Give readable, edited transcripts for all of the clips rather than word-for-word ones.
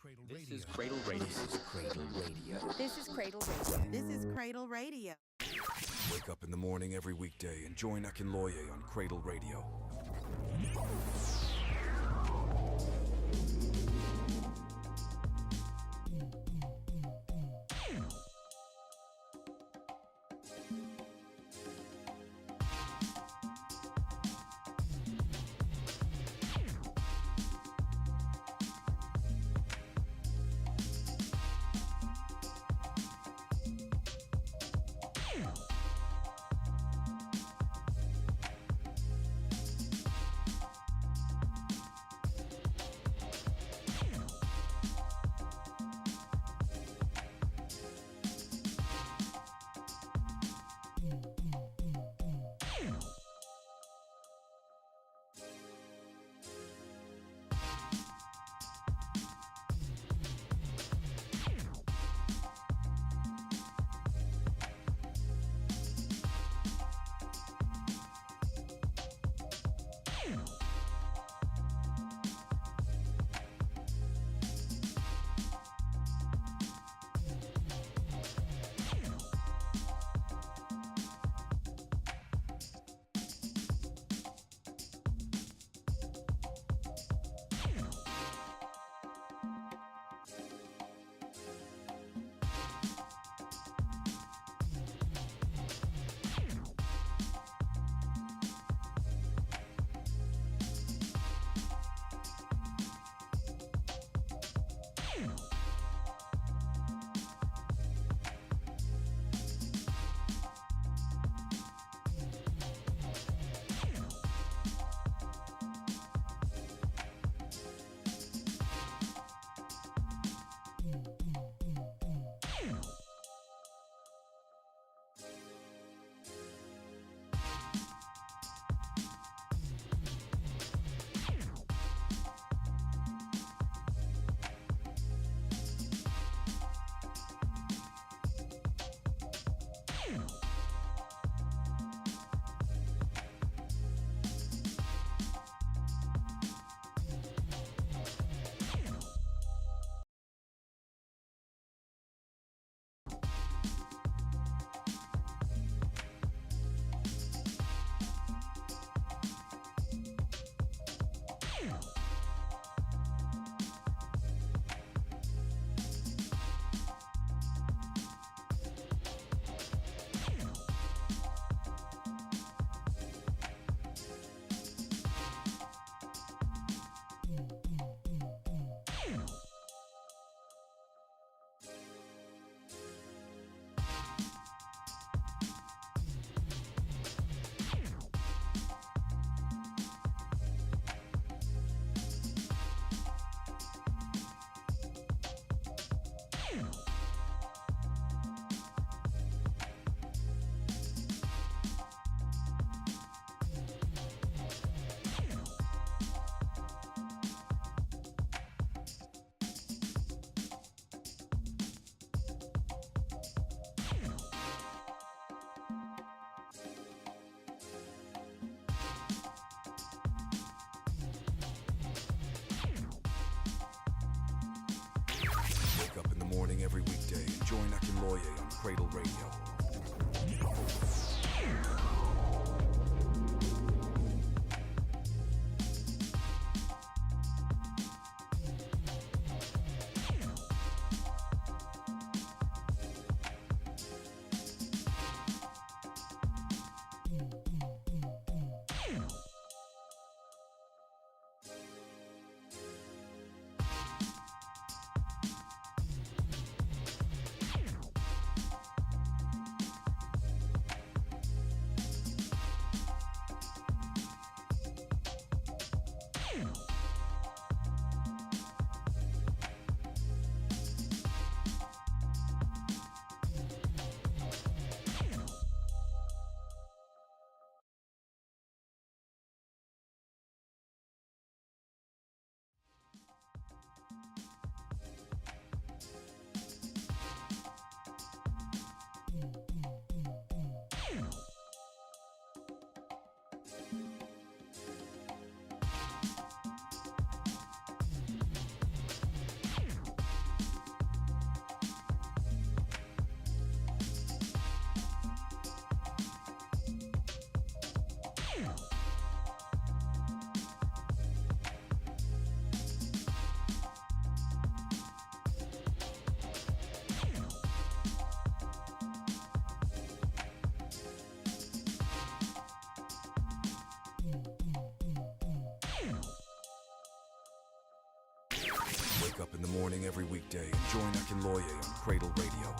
Cradle This Radio. is Cradle Radio. This is Cradle Radio. This is Cradle Radio. This is Cradle Radio. Wake up in the morning every weekday and join Akinloye on Cradle Radio. Every weekday, join Akinloye on Cradle Radio. Wake up in the morning every weekday and join Akinloye on Cradle Radio.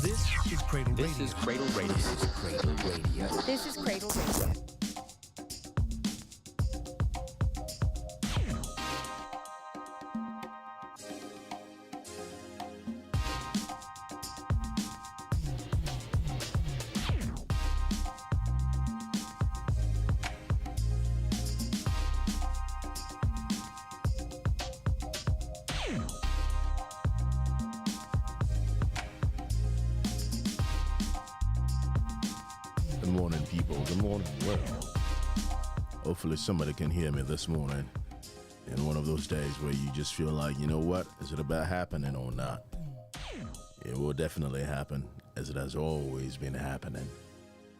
This is Cradle Radio. This is Cradle Radio. This is Cradle Radio. This is Cradle Radio. Good morning, people. Good morning, world. Hopefully somebody can hear me this morning in one of those days where you just feel like, you know what? Is it about happening or not? It will definitely happen, as it has always been happening.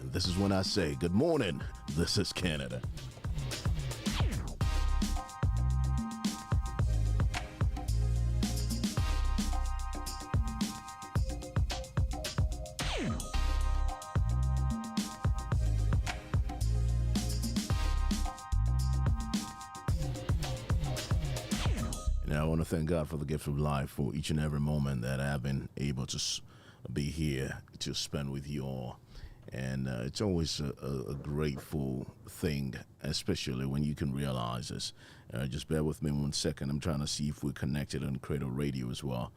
And this is when I say, good morning, this is Canada. Now, I want to thank God for the gift of life, for each and every moment that I've been able to be here to spend with you all. And it's always a grateful thing, especially when you can realize this. Just bear with me 1 second. I'm trying to see if we're connected on Cradle Radio as well.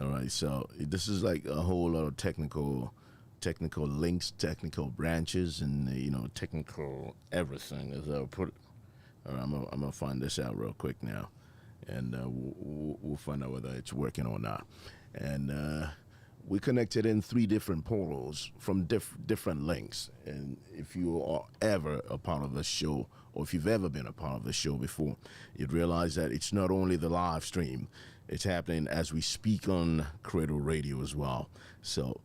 All right, so this is like a whole lot of technical links, technical branches, and technical everything. As I put it. All right, I'm gonna find this out real quick now, and we'll find out whether it's working or not. And we connected in 3 different portals from different links. And if you are ever a part of the show, or if you've ever been a part of the show before, you'd realize that it's not only the live stream, it's happening as we speak on Cradle Radio as well. So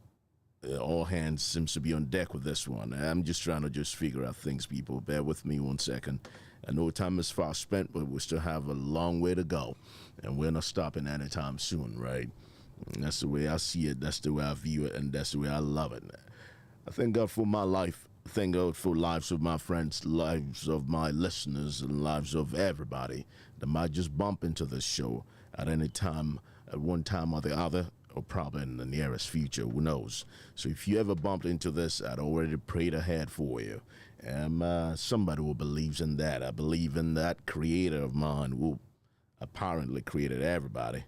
all hands seems to be on deck with this one. I'm just trying to figure out things, people. Bear with me 1 second. I know time is fast spent, but we still have a long way to go, and we're not stopping anytime soon, right? That's the way I see it. That's the way I view it, and that's the way I love it. I thank God for my life. Thank God for lives of my friends, lives of my listeners, and lives of everybody that might just bump into this show at any time, at one time or the other, or probably in the nearest future. Who knows? So if you ever bumped into this, I'd already prayed ahead for you. And somebody who believes in that. I believe in that creator of mine who apparently created everybody,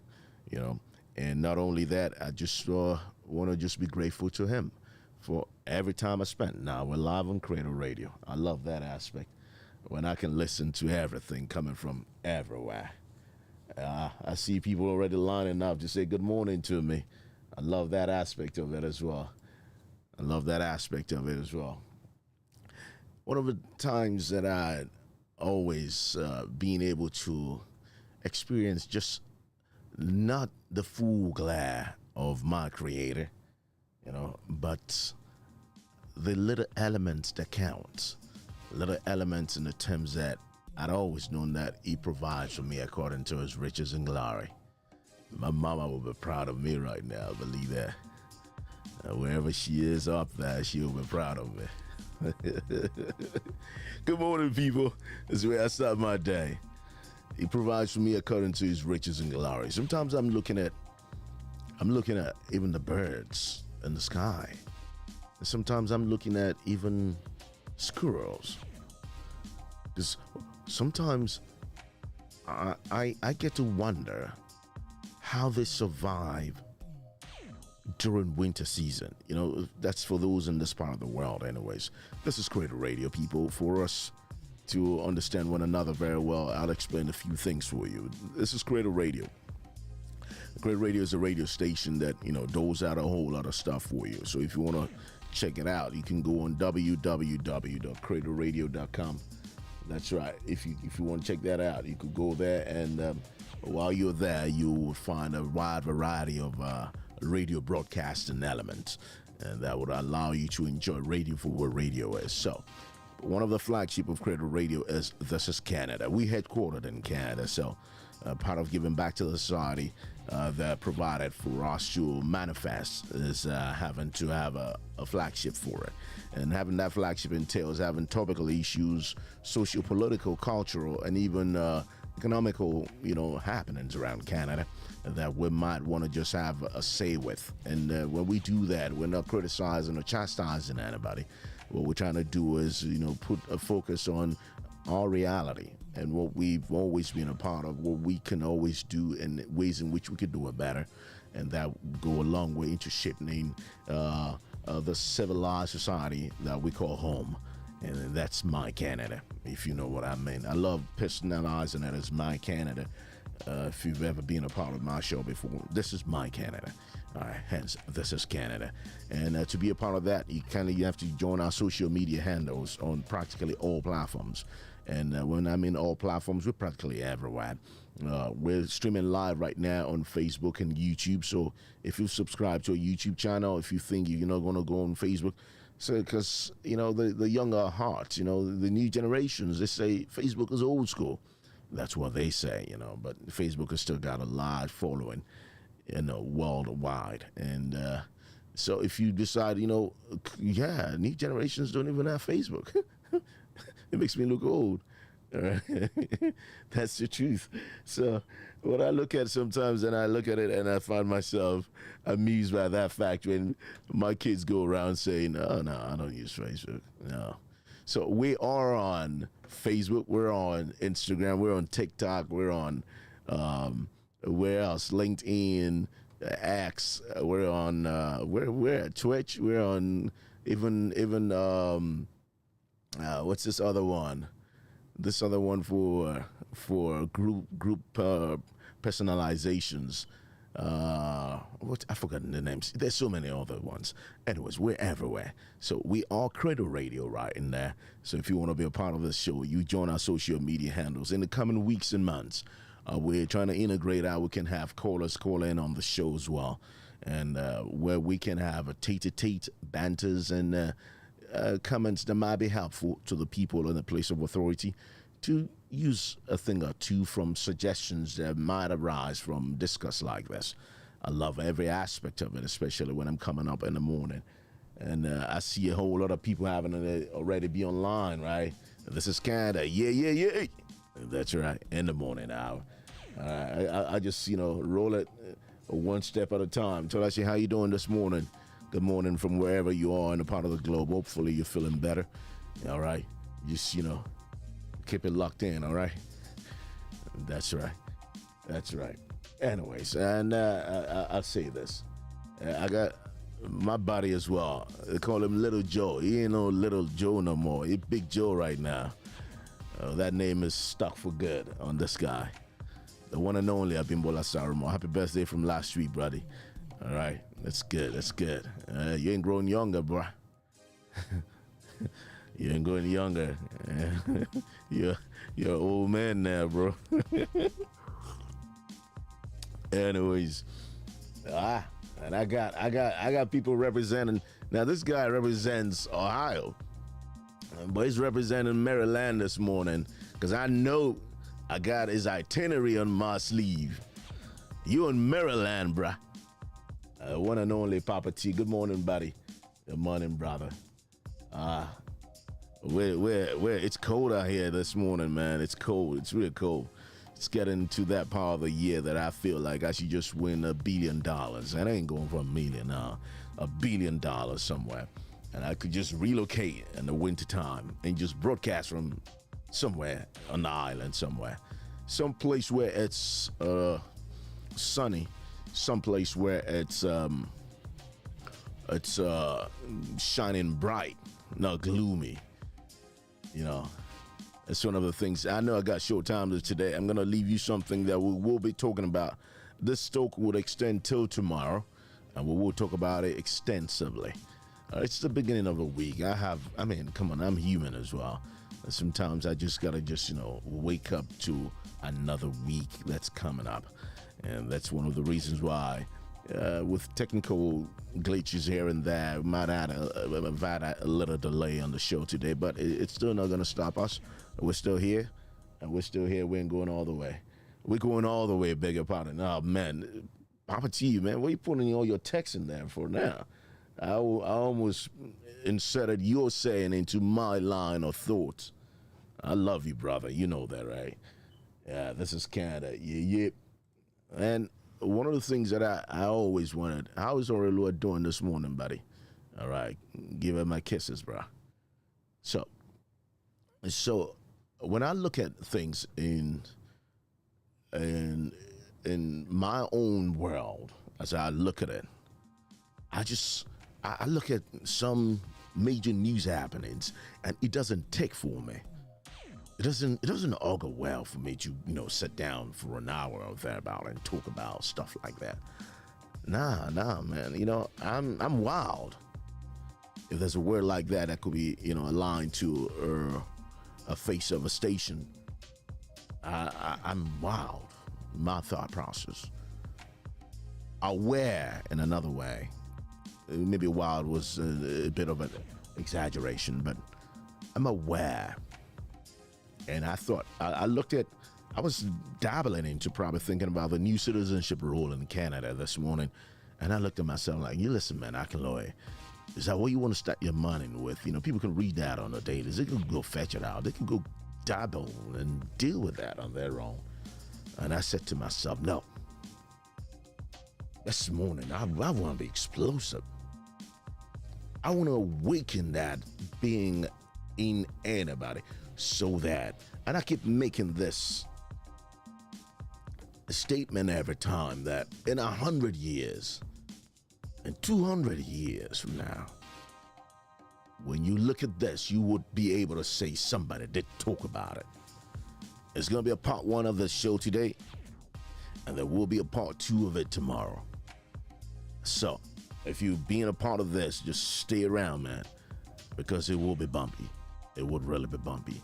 you know. And not only that, I just want to just be grateful to him for every time I spent. Now we're live on Cradle Radio. I love that aspect when I can listen to everything coming from everywhere. I see people already lining up to say good morning to me. I love that aspect of it as well. I love that aspect of it as well. One of the times that I always being able to experience just not the full glare of my creator, you know, but the little elements that count, little elements in the terms that I'd always known that he provides for me according to his riches and glory. My mama will be proud of me right now, I believe that. Wherever she is up there, she'll be proud of me. Good morning, people. This is where I start my day. He provides for me according to his riches and glory. Sometimes I'm looking at even the birds in the sky. And sometimes I'm looking at even squirrels. Because sometimes I get to wonder how they survive during winter season. You know, that's for those in this part of the world anyways. This is Cradle Radio, people. For us to understand one another very well, I'll explain a few things for you. This is Cradle Radio. Cradle Radio is a radio station that, you know, doles out a whole lot of stuff for you. So if you want to check it out, you can go on www.cradleradio.com. That's right. If you want to check that out, you could go there, and while you're there, you will find a wide variety of radio broadcasting elements, and that would allow you to enjoy radio for what radio is. So one of the flagship of Cradle Radio is This Is Canada. We headquartered in Canada, so part of giving back to the society that provided for us to manifest is having to have a flagship for it. And having that flagship entails having topical issues, socio-political, cultural, and even economical, you know, happenings around Canada that we might want to just have a say with. And when we do that, we're not criticizing or chastising anybody. What we're trying to do is, you know, put a focus on our reality and what we've always been a part of, what we can always do, and ways in which we could do it better. And that go a long way into shaping the civilized society that we call home. And that's my Canada, if you know what I mean. I love personalizing it as my Canada. If you've ever been a part of my show before, this is my Canada. All right, hence, this is Canada. And to be a part of that, you have to join our social media handles on practically all platforms. And when I mean all platforms, we're practically everywhere. We're streaming live right now on Facebook and YouTube. So if you subscribe to a YouTube channel, if you think you're not going to go on Facebook, so because, you know, the younger hearts, you know, the new generations, they say Facebook is old school. That's what they say, you know, but Facebook has still got a large following, you know, worldwide. And so if you decide, you know, yeah, new generations don't even have Facebook. It makes me look old. All right? That's the truth. So what I look at sometimes, and I look at it and I find myself amused by that fact when my kids go around saying, oh, no, I don't use Facebook. No. So we are on Facebook, we're on Instagram, we're on TikTok, we're on, where else? LinkedIn, X, we're on, we're at Twitch, we're on even what's this other one? This other one for group personalizations. What I forgotten the names. There's so many other ones. Anyways, we're everywhere. So we are Cradle Radio right in there. So if you want to be a part of this show, you join our social media handles. In the coming weeks and months, we're trying to integrate how we can have callers call in on the show as well, and where we can have a tete-a-tete banters and comments that might be helpful to the people in the place of authority to use a thing or two from suggestions that might arise from discuss like this. I love every aspect of it, especially when I'm coming up in the morning. And I see a whole lot of people having to already be online, right? This is Canada. Yeah. That's right, in the morning hour. I just, roll it one step at a time. Tell us how you doing this morning. Good morning from wherever you are in the part of the globe. Hopefully you're feeling better. All right. Just, keep it locked in, all right? That's right. Anyways, and I'll say this. I got my buddy as well. They call him Little Joe. He ain't no Little Joe no more. He's Big Joe right now. That name is stuck for good on this guy. The one and only Abimbola Sarumo. Happy birthday from last week, buddy. All right, that's good. You ain't growing younger, bro. You ain't growing younger. You're an old man now, bro. Anyways, and I got people representing. Now this guy represents Ohio, but he's representing Maryland this morning because I know I got his itinerary on my sleeve. You in Maryland, bruh. One and only Papa T. Good morning, buddy. Good morning, brother. It's cold out here this morning, man. It's cold. It's real cold. It's getting to that part of the year that I feel like I should just win $1 billion. And I ain't going for $1 million now. $1 billion somewhere. And I could just relocate in the wintertime and just broadcast from somewhere on the island somewhere. Someplace where it's sunny. Someplace where it's shining bright, not gloomy. That's one of the things. I know I got short time today. I'm going to leave you something that we will be talking about. This talk will extend till tomorrow, and we will talk about it extensively. It's the beginning of a week. Come on, I'm human as well. Sometimes I just got to wake up to another week that's coming up. And that's one of the reasons why, with technical glitches here and there, we might have had a little delay on the show today, but it's still not going to stop us. We're still here, and we're still here. We ain't going all the way. We're going all the way, beg your pardon. Oh, man, Papa T, man, what are you putting all your text in there for now? I almost inserted your saying into my line of thought. I love you, brother. You know that, right? Yeah, this is Canada. Yeah. And one of the things that I always wanted, how is Aurelua doing this morning, buddy? All right, give her my kisses, bro. So when I look at things in my own world, as I look at it, I look at some major news happenings, and it doesn't tick for me. It doesn't augur well for me to, sit down for an hour or thereabout and talk about stuff like that. Nah, man. I'm wild. If there's a word like that could be, aligned to a face of a station, I'm wild. My thought process. Aware in another way. Maybe wild was a bit of an exaggeration, but I'm aware. And I thought, I was dabbling into probably thinking about the new citizenship rule in Canada this morning. And I looked at myself like, you listen, man, Akinloye, is that what you want to start your money with? People can read that on the dailies. They can go fetch it out. They can go dabble and deal with that on their own. And I said to myself, no. This morning, I want to be explosive. I want to awaken that being in anybody. So that, and I keep making this statement every time, that in 100 years, and 200 years from now, when you look at this, you would be able to say somebody did talk about it. It's going to be a part 1 of the show today, and there will be a part 2 of it tomorrow. So, if you're being a part of this, just stay around, man, because it will be bumpy. It would really be bumpy.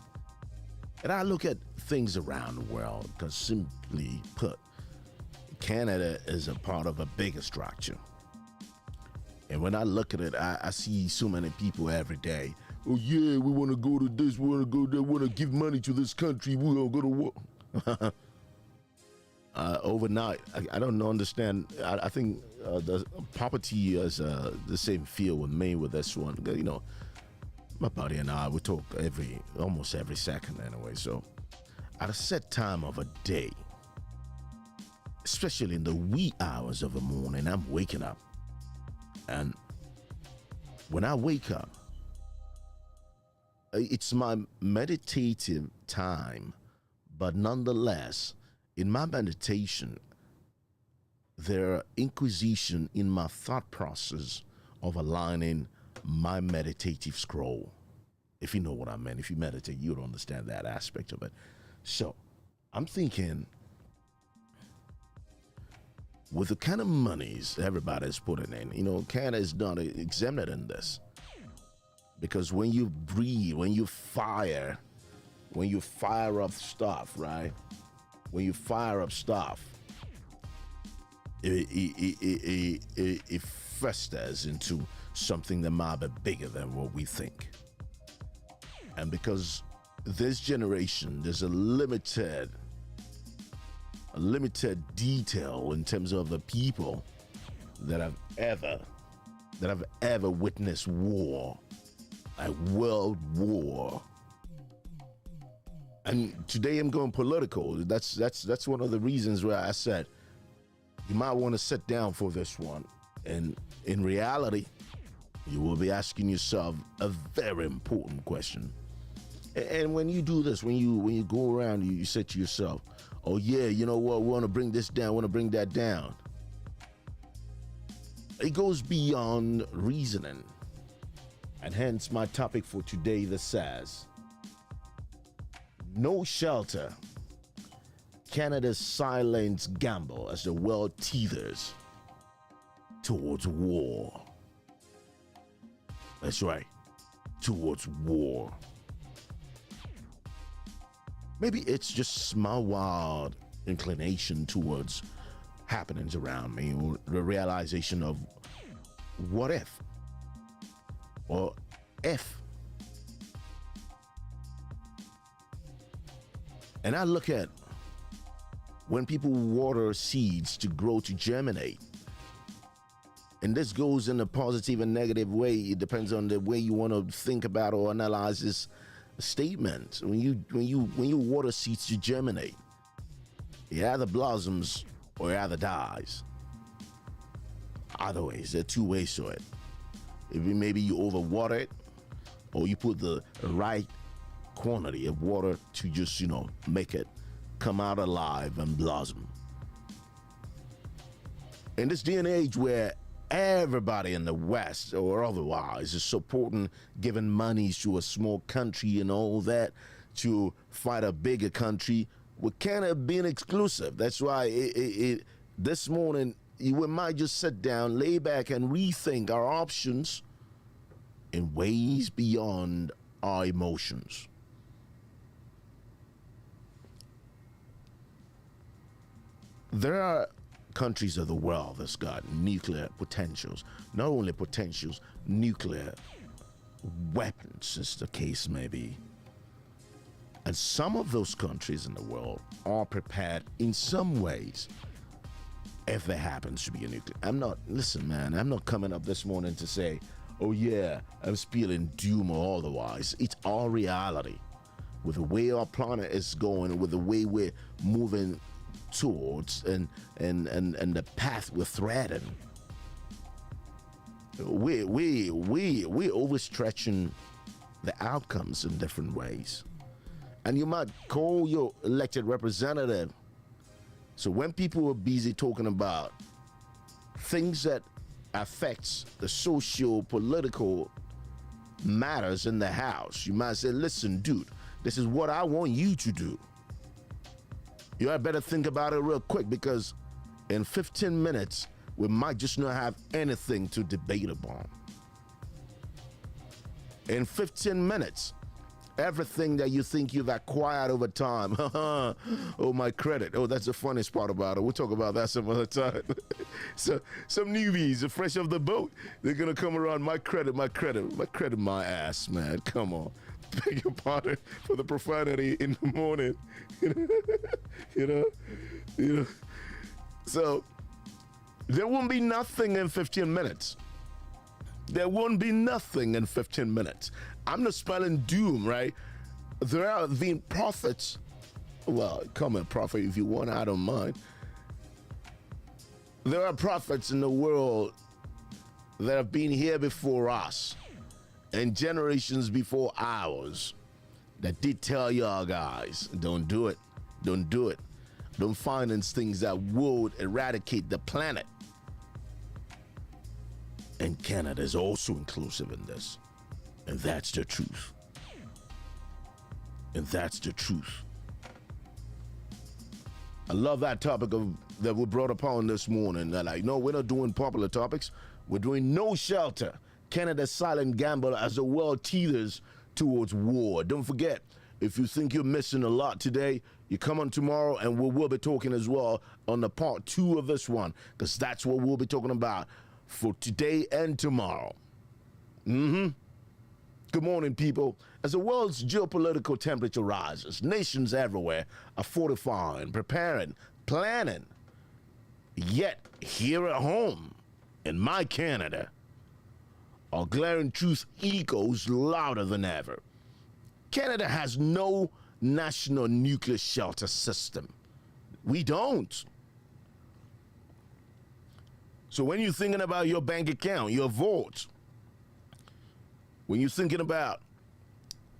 And I look at things around the world because, simply put, Canada is a part of a bigger structure. And when I look at it, I see so many people every day. Oh, yeah, we want to go to this, we want to go there, we want to give money to this country, we want to go to war. overnight. I don't understand. I think the poverty is the same feel with me with this one. You know, my buddy and I, we talk almost every second anyway. So at a set time of a day, especially in the wee hours of the morning, I'm waking up. And when I wake up, it's my meditative time, but nonetheless, in my meditation, there are inquisition in my thought process of aligning my meditative scroll. If you know what I mean, if you meditate, you'll understand that aspect of it. So, I'm thinking, with the kind of monies everybody's putting in, you know, Canada is not exempted in this. Because when you breathe, when you fire up stuff, right? When you fire up stuff, it festers into something that might be bigger than what we think. And because this generation, there's a limited detail in terms of the people that have ever witnessed war, a world war. And today I'm going political. That's one of the reasons where I said you might want to sit down for this one. And in reality, you will be asking yourself a very important question. And when you do this, when you go around, you say to yourself, oh yeah, you know what, we want to bring this down, we want to bring that down. It goes beyond reasoning. And hence my topic for today that says, no shelter, Canada's silent gamble as the world teeters towards war. That's right, towards war. Maybe it's just my wild inclination towards happenings around me, or the realization of what if, or if. And I look at when people water seeds to grow, to germinate. And this goes in a positive and negative way. It depends on the way you want to think about or analyze this statement. When you water seeds to germinate, it either blossoms or it either dies. Either ways, there are two ways to it. Maybe you overwater it, or you put the right quantity of water to just, make it come out alive and blossom. In this day and age where everybody in the West or otherwise is supporting giving monies to a small country and all that to fight a bigger country, we can't being exclusive. That's why this morning we might just sit down, lay back, and rethink our options in ways beyond our emotions. There are countries of the world that's got nuclear potentials. Not only potentials, nuclear weapons, as the case may be. And some of those countries in the world are prepared in some ways if there happens to be a nuclear. I'm not coming up this morning to say, oh yeah, I'm spilling doom or otherwise. It's our reality. With the way our planet is going, with the way we're moving towards and the path we're threading, we're overstretching the outcomes in different ways. And you might call your elected representative. So when people are busy talking about things that affects the socio-political matters in the House, you might say, listen, dude, this is what I want you to do. You had better think about it real quick, because in 15 minutes, we might just not have anything to debate upon. In 15 minutes, everything that you think you've acquired over time, oh, my credit. Oh, that's the funniest part about it. We'll talk about that some other time. So some newbies, fresh off the boat, they're going to come around, my credit, my ass, man. Come on. Beg your pardon for the profanity in the morning. So there won't be nothing in 15 minutes. There won't be nothing in 15 minutes. I'm not spelling doom, right? There are the prophets. Well, call me a prophet if you want, I don't mind. There are prophets in the world that have been here before us and generations before ours that did tell y'all guys, don't do it. Don't do it. Don't finance things that would eradicate the planet. And Canada is also inclusive in this. And that's the truth. And that's the truth. I love that topic that we brought upon this morning. That like, no, we're not doing popular topics. We're doing no shelter. Canada's silent gamble as the world teeters towards war. Don't forget, if you think you're missing a lot today, you come on tomorrow and we will be talking as well on the part 2 of this one, because that's what we'll be talking about for today and tomorrow. Good morning, people. As the world's geopolitical temperature rises, nations everywhere are fortifying, preparing, planning. Yet, here at home, in my Canada, our glaring truth echoes louder than ever. Canada has no national nuclear shelter system. We don't. So when you're thinking about your bank account, your vote, when you're thinking about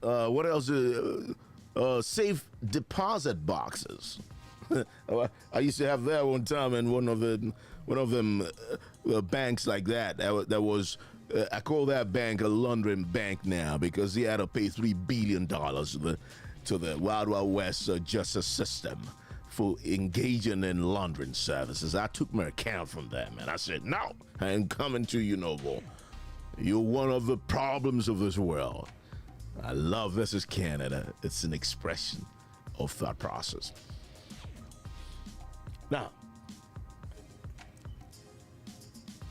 what else, safe deposit boxes. I used to have that one time in one of them banks like that. That was I call that bank a laundering bank now, because he had to pay $3 billion to the Wild Wild West justice system for engaging in laundering services. I took my account from them and I said, no, I ain't coming to you no more. You're one of the problems of this world. I love this is Canada. It's an expression of thought process. Now,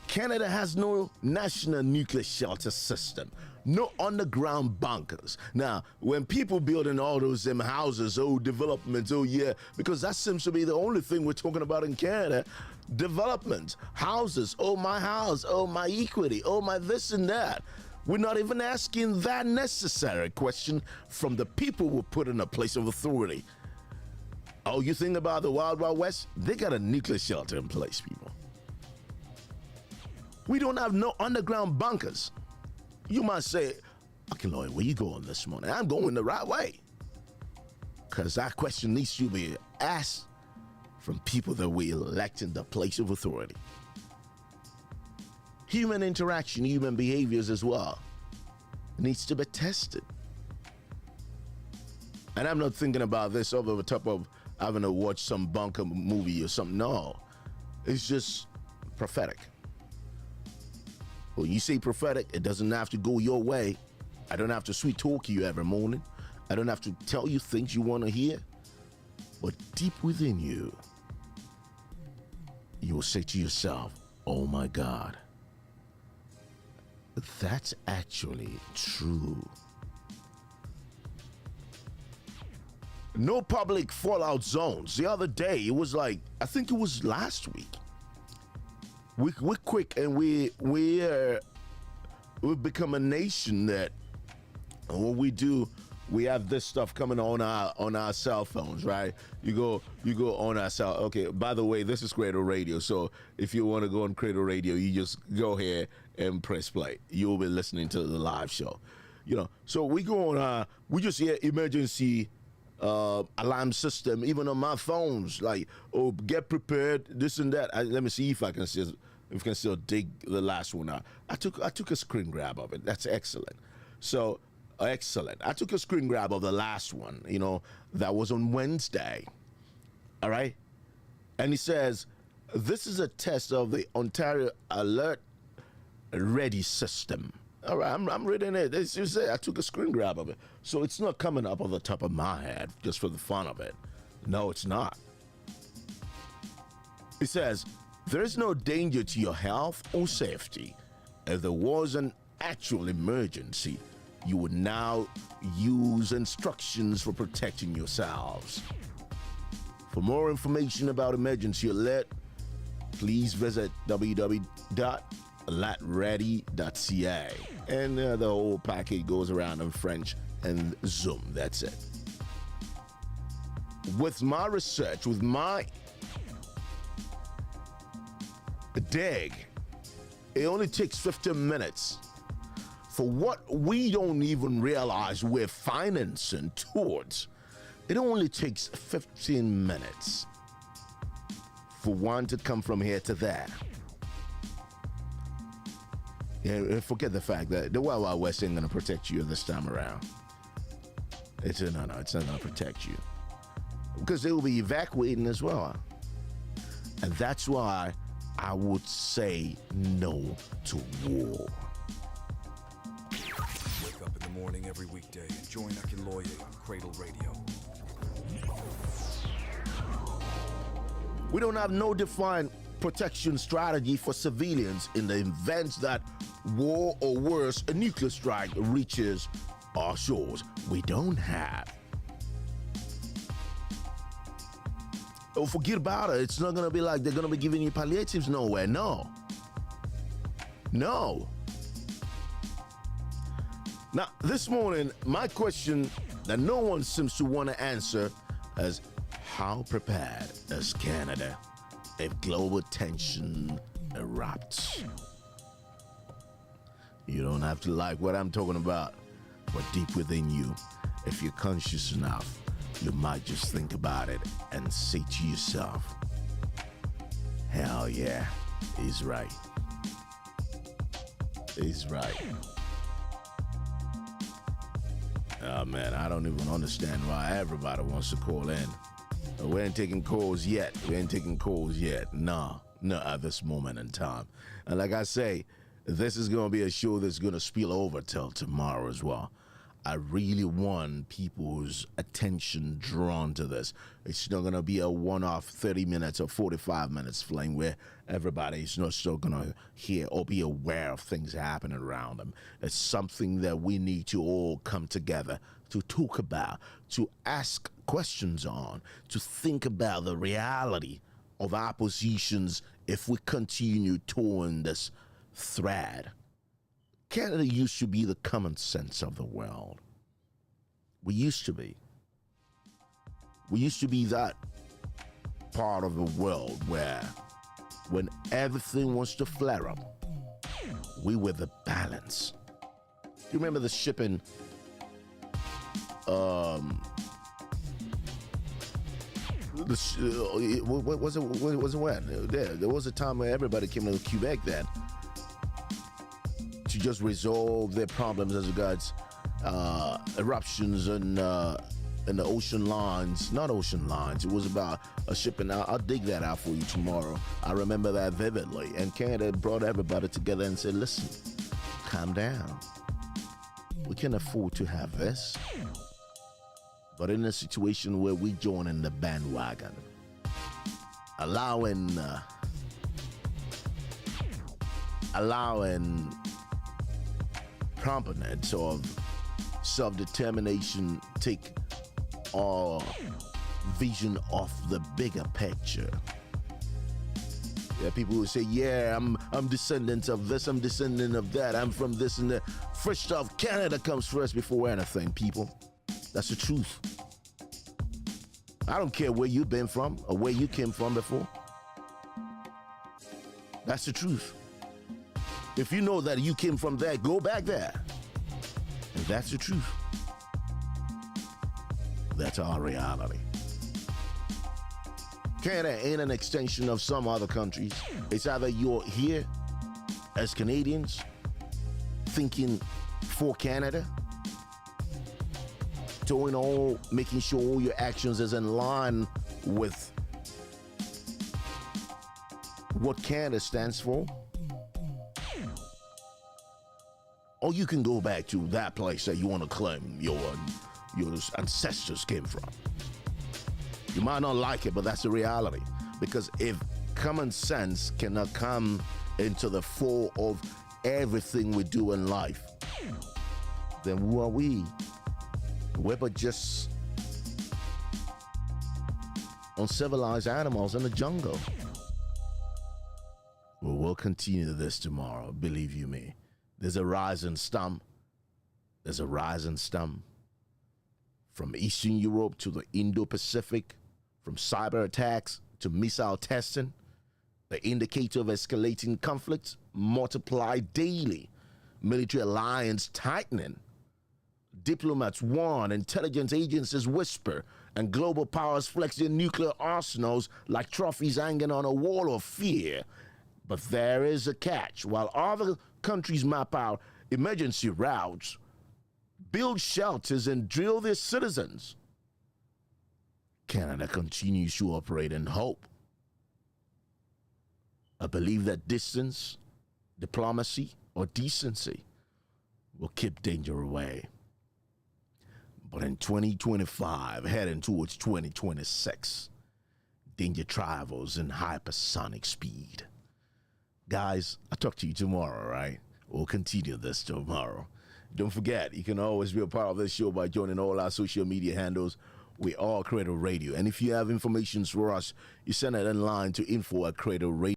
Canada has no national nuclear shelter system, no underground bunkers. Now, when people building all those houses, developments, yeah, because that seems to be the only thing we're talking about in Canada, development, houses, my house, my equity, my this and that. We're not even asking that necessary question from the people who put in a place of authority. Oh, you think about the Wild Wild West? They got a nuclear shelter in place, people. We don't have no underground bunkers. You might say, okay, Lloyd, where you going this morning? I'm going the right way. Because that question needs to be asked from people that we elect in the place of authority. Human interaction, human behaviors as well, needs to be tested. And I'm not thinking about this over the top of having to watch some bunker movie or something. No, it's just prophetic. When you say prophetic, it doesn't have to go your way. I don't have to sweet talk you every morning. I don't have to tell you things you want to hear. But deep within you, you'll say to yourself, oh my God, that's actually true. No public fallout zones. The other day, it was like, I think it was last week. We're quick, and we've become a nation that when we do, we have this stuff coming on our cell phones, right? You go on our cell. Okay, by the way, this is CradleRadio. So if you want to go on CradleRadio, you just go here and press play. You'll be listening to the live show. So we go on. We just hear emergency alarm system, even on my phones. Like, get prepared, this and that. Let me see if I can still dig the last one out. I took a screen grab of it. That's excellent. So. Excellent. I took a screen grab of the last one, that was on Wednesday. All right? And he says, this is a test of the Ontario Alert Ready system. All right, I'm reading it. I took a screen grab of it. So it's not coming up on the top of my head just for the fun of it. No, it's not. It says, there is no danger to your health or safety. If there was an actual emergency, you would now use instructions for protecting yourselves. For more information about emergency alert, please visit www.latready.ca. And the whole package goes around in French and Zoom. That's it. With my research, with my dig, it only takes 15 minutes for what we don't even realize we're financing towards. It only takes 15 minutes for one to come from here to there. Yeah, forget the fact that the Wild Wild West ain't gonna protect you this time around. It's not gonna protect you. Because they will be evacuating as well. And that's why I would say no to war. Wake up in the morning every weekday and join Akinloye on CradleRadio. We don't have no defined protection strategy for civilians in the event that war or worse, a nuclear strike reaches our shores. We don't have. Oh, forget about it. It's not going to be like they're going to be giving you palliatives nowhere. No. No. Now, this morning, my question that no one seems to want to answer is, how prepared is Canada if global tension erupts? You don't have to like what I'm talking about, but deep within you, if you're conscious enough, you might just think about it and say to yourself, hell yeah, he's right. He's right. Oh man, I don't even understand why everybody wants to call in. We ain't taking calls yet. No, at this moment in time. And like I say, this is going to be a show that's going to spill over till tomorrow as well. I really want people's attention drawn to this. It's not going to be a one-off 30 minutes or 45 minutes fling where everybody's not still going to hear or be aware of things happening around them. It's something that we need to all come together to talk about, to ask questions on, to think about the reality of our positions if we continue towing this thread. Canada used to be the common sense of the world. We used to be. We used to be that part of the world where when everything was to flare up, we were the balance. You remember the shipping what was it when? There was a time where everybody came to Quebec then to just resolve their problems as regards eruptions and the ocean lines. Not ocean lines. It was about a shipping. I'll dig that out for you tomorrow. I remember that vividly. And Canada brought everybody together and said, listen, calm down. We can afford to have this. But in a situation where we join in the bandwagon, allowing proponents of self-determination take our vision off the bigger picture. Yeah, people will say, yeah, I'm descendant of this, I'm descendant of that, I'm from this and that. First off, Canada comes first before anything, people. That's the truth. I don't care where you've been from or where you came from before. That's the truth. If you know that you came from there, go back there. And that's the truth. That's our reality. Canada ain't an extension of some other countries. It's either you're here as Canadians thinking for Canada, making sure all your actions is in line with what Canada stands for, or you can go back to that place that you want to claim your ancestors came from. You might not like it, but that's the reality. Because if common sense cannot come into the fore of everything we do in life, then who are we? We're but just uncivilized animals in the jungle. continue this tomorrow. Believe you me. There's a rising storm. There's a rising storm from Eastern Europe to the Indo-Pacific, from cyber attacks to missile testing. The indicator of escalating conflicts multiply daily. Military alliance tightening. Diplomats warn, intelligence agencies whisper, and global powers flex their nuclear arsenals like trophies hanging on a wall of fear. But there is a catch. While other countries map out emergency routes, build shelters, and drill their citizens, Canada continues to operate in hope. I believe that distance, diplomacy, or decency will keep danger away. But in 2025, heading towards 2026, danger travels in hypersonic speed. Guys, I'll talk to you tomorrow, right? We'll continue this tomorrow. Don't forget, you can always be a part of this show by joining all our social media handles. We are Cradle Radio. And if you have information for us, you send it online to info@CradleRadio.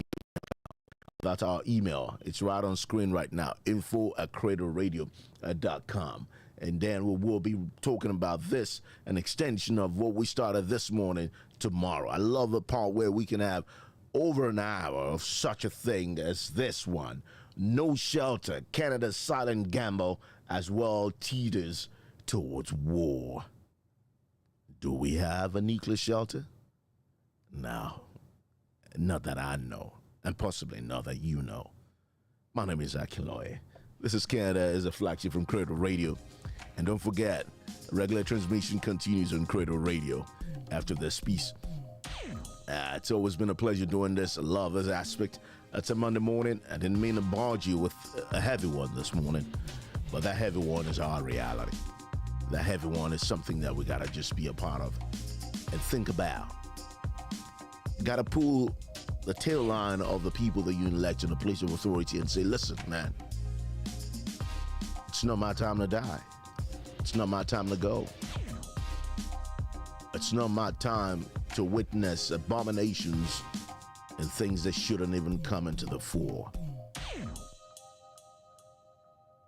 That's our email. It's right on screen right now, info@CradleRadio.com. And then we will be talking about this, an extension of what we started this morning, tomorrow. I love the part where we can have over an hour of such a thing as this one. No shelter, Canada's silent gamble, as well teeters towards war. Do we have a nuclear shelter? No, not that I know, and possibly not that you know. My name is Akiloye. This is Canada is a flagship from Cradle Radio. And don't forget, regular transmission continues on Cradle Radio after this piece. It's always been a pleasure doing this. I love this aspect. It's a Monday morning. I didn't mean to barge you with a heavy one this morning, but that heavy one is our reality. That heavy one is something that we got to just be a part of and think about. Got to pull the tail line of the people that you elect in a place of authority and say, listen, man, it's not my time to die. It's not my time to go. It's not my time to witness abominations and things that shouldn't even come into the fore.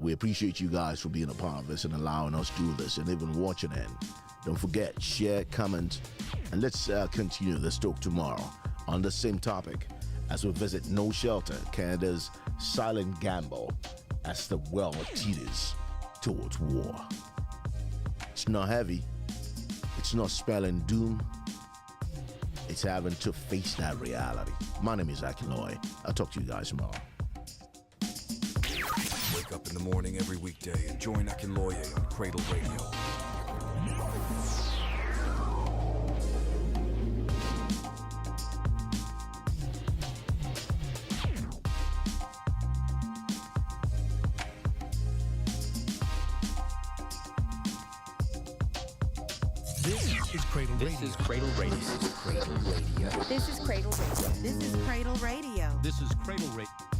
We appreciate you guys for being a part of this and allowing us to do this and even watching it. Don't forget, share, comment, and let's continue this talk tomorrow on the same topic as we visit No Shelter, Canada's silent gamble as the world teeters towards war. It's not heavy. It's not spelling doom. It's having to face that reality. My name is Akiloye. I'll talk to you guys tomorrow. Wake up in the morning every weekday and join Akinloye on Cradle Radio. This is Cradle Radio. This is Cradle Radio. This is Cradle Radio. This is Cradle Radio. This is Cradle Radio.